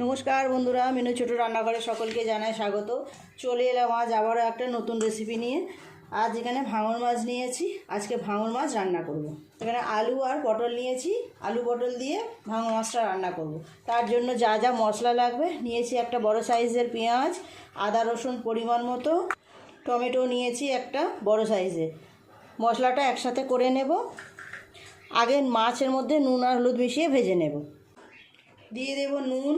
নমস্কার বন্ধুরা, মিনু ছোট রান্নাঘরে সকলকে জানাই স্বাগত। চলে এলাম আজ আবারও একটা নতুন রেসিপি নিয়ে। আজ এখানে ভাঙন মাছ নিয়েছি, আজকে ভাঙন মাছ রান্না করব। এখানে আলু আর পটল নিয়েছি, আলু পটল দিয়ে ভাঙন মাছটা রান্না করব। তার জন্য যা যা মশলা লাগবে নিয়েছি: একটা বড় সাইজের পেঁয়াজ, আদা রসুন পরিমাণ মতো, টমেটো নিয়েছি একটা বড় সাইজের। মশলাটা একসাথে করে নেব। আগে মাছের মধ্যে নুন আর হলুদ মিশিয়ে ভেজে নেব। দিয়ে দেব নুন,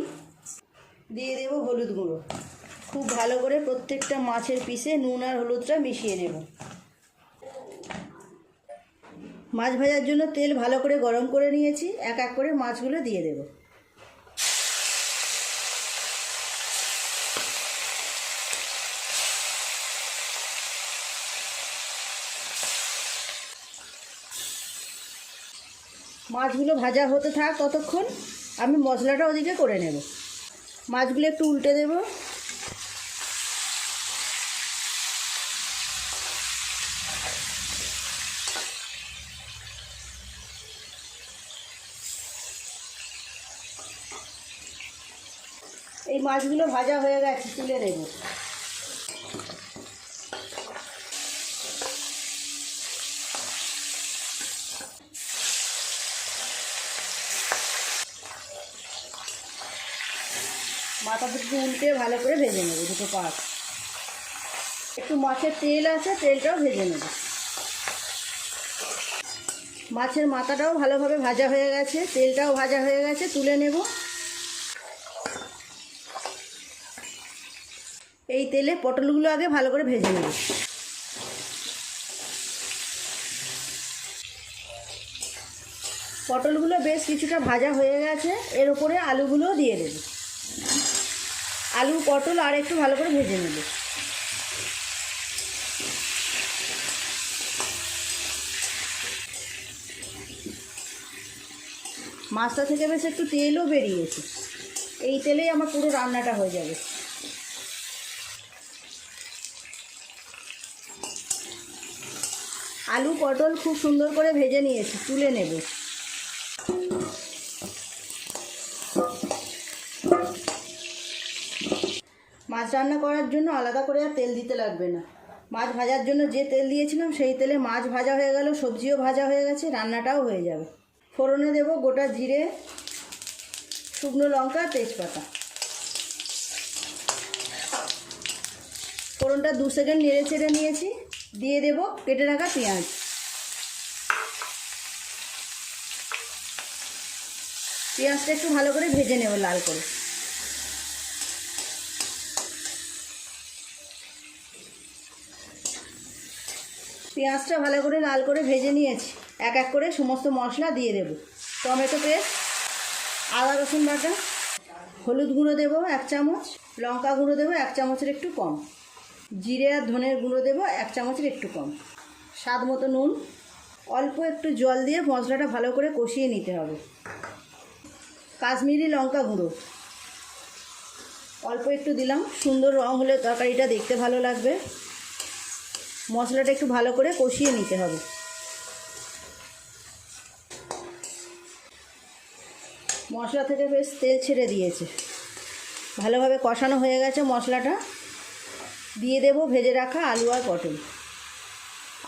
দিয়ে দেব হলুদ গুঁড়ো। খুব ভালো করে প্রত্যেকটা মাছের পিসে নুন আর হলুদটা মিশিয়ে নেব। মাছ ভাজার জন্য তেল ভালো করে গরম করে নিয়েছি, এক এক করে মাছগুলো দিয়ে দেব। মাছগুলো ভাজা হতে থাক, ততক্ষণ আমি মশলাটা ওদিকে করে নেব। মাছগুলো একটু উল্টে দেব। এই মাছগুলো ভাজা হয়ে গেছে, তুলে নেব। মাথা দুটো উল্টে ভালো করে ভেজে নেব, দুটো পাঁচ। একটু মাছের তেল আছে, তেলটাও ভেজে নেব। মাছের মাথাটাও ভালোভাবে ভাজা হয়ে গেছে, তেলটাও ভাজা হয়ে গেছে, তুলে নেব। এই তেলে পটলগুলো আগে ভালো করে ভেজে নেব। পটলগুলো বেশ কিছুটা ভাজা হয়ে গেছে, এর উপরে আলুগুলোও দিয়ে দেব। আলু পটল আর একটু ভালো করে ভেজে নেব। মাছটা থেকে বেশ একটু তেলও বেরিয়েছে, এই তেলেই আমার পুরো রান্নাটা হয়ে যাবে। আলু পটল খুব সুন্দর করে ভেজে নিয়েছি, তুলে নেব। মাছ রান্না করার জন্য আলাদা করে আর তেল দিতে লাগবে না। মাছ ভাজার জন্য যে তেল দিয়েছিলাম সেই তেলে মাছ ভাজা হয়ে গেল, সবজিও ভাজা হয়ে গেছে, রান্নাটাও হয়ে যাবে। ফোড়নে দেব গোটা জিরে, শুকনো লঙ্কা, তেজপাতা। ফোড়নটা 2 সেকেন্ড নেড়ে চেড়ে নিয়েছি, দিয়ে দেব কেটে রাখা পেঁয়াজ। পেঁয়াজটা একটু ভালো করে ভেজে নেব, লাল করে। পেঁয়াজটা ভালো করে লাল করে ভেজে নিয়েছি, এক এক করে সমস্ত মশলা দিয়ে দেব। টমেটো পেস্ট, আদা রসুন বাটা, হলুদ গুঁড়ো দেবো 1 চামচ, লঙ্কা গুঁড়ো দেবো 1 চামচের একটু কম, জিরে আর ধনের গুঁড়ো দেবো 1 চামচের একটু কম, স্বাদ মতো নুন। অল্প একটু জল দিয়ে মশলাটা ভালো করে কষিয়ে নিতে হবে। কাশ্মীরি লঙ্কা গুঁড়ো অল্প একটু দিলাম, সুন্দর রং হলে তরকারিটা দেখতে ভালো লাগবে। মশলাটা একটু ভালো করে কষিয়ে নিতে হবে। মশলা থেকে বেশ তেল ছেড়ে দিয়েছে, ভালোভাবে কষানো হয়ে গেছে মশলাটা। দিয়ে দেব ভেজে রাখা আলু আর পটল।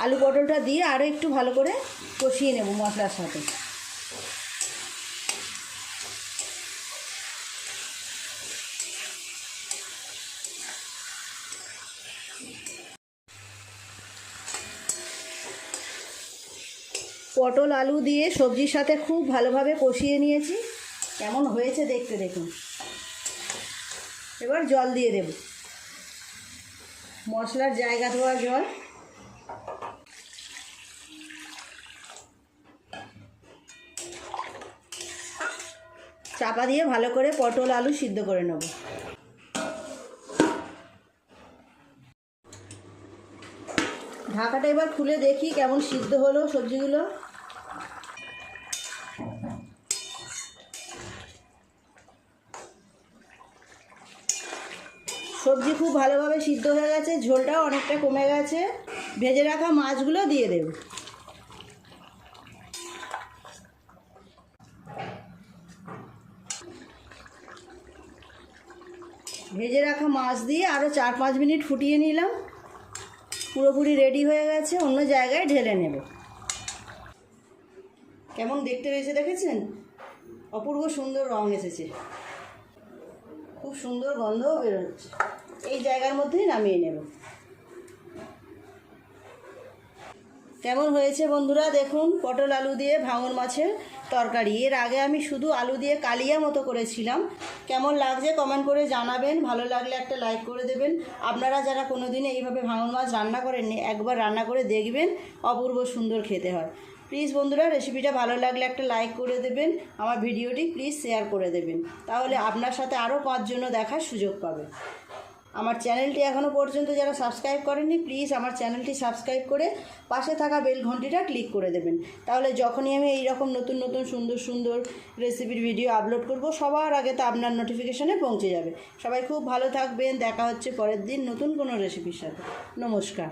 আলু পটলটা দিয়ে আরও একটু ভালো করে কষিয়ে নেব মশলার সাথে। পটল আলু দিয়ে সবজির সাথে খুব ভালোভাবে কষিয়ে নিয়েছি। কেমন হয়েছে দেখতে দেখুন। এবার জল দিয়ে দেব, মশলার জায়গা দেওয়া জল। চাপা দিয়ে ভালো করে পটল আলু সিদ্ধ করে নেব। ঢাকাটা এবার খুলে দেখি কেমন সিদ্ধ হলো সবজিগুলো। সবজি খুব ভালোভাবে সিদ্ধ হয়ে গেছে, ঝোলটাও অনেকটা কমে গেছে। ভেজে রাখা মাছগুলো দিয়ে দেব। ভেজে রাখা মাছ দিয়ে আরও 4-5 মিনিট ফুটিয়ে নিলাম। পুরোপুরি রেডি হয়ে গেছে, অন্য জায়গায় ঢেলে নেব। কেমন দেখতে হয়েছে দেখেছেন? অপূর্ব সুন্দর রং এসেছে, খুব সুন্দর গন্ধও বেরোচ্ছে। এই জায়গার মধ্যেই নামিয়ে নেব। কেমন হয়েছে বন্ধুরা দেখুন, পটল আলু দিয়ে ভাঙন মাছের তরকারি। এর আগে আমি শুধু আলু দিয়ে কালিয়া মতো করেছিলাম। কেমন লাগছে কমেন্ট করে জানাবেন। ভালো লাগলে একটা লাইক করে দেবেন। আপনারা যারা কোনো দিন এইভাবে ভাঙন মাছ রান্না করেননি, একবার রান্না করে দেখবেন, অপূর্ব সুন্দর খেতে হয়। প্লিজ বন্ধুরা, রেসিপিটা ভালো লাগলে একটা লাইক করে দেবেন। আমার ভিডিওটি প্লিজ শেয়ার করে দেবেন, তাহলে আপনার সাথে আরও 5 জন দেখার সুযোগ পাবে। আমার চ্যানেলটি এখনও পর্যন্ত যারা সাবস্ক্রাইব করেননি, প্লিজ আমার চ্যানেলটি সাবস্ক্রাইব করে পাশে থাকা বেল ঘন্টিটা ক্লিক করে দেবেন। তাহলে যখনই আমি এই রকম নতুন নতুন সুন্দর সুন্দর রেসিপির ভিডিও আপলোড করব, সবার আগে তা আপনার নোটিফিকেশানে পৌঁছে যাবে। সবাই খুব ভালো থাকবেন। দেখা হচ্ছে পরের দিন নতুন কোনো রেসিপির সাথে। নমস্কার।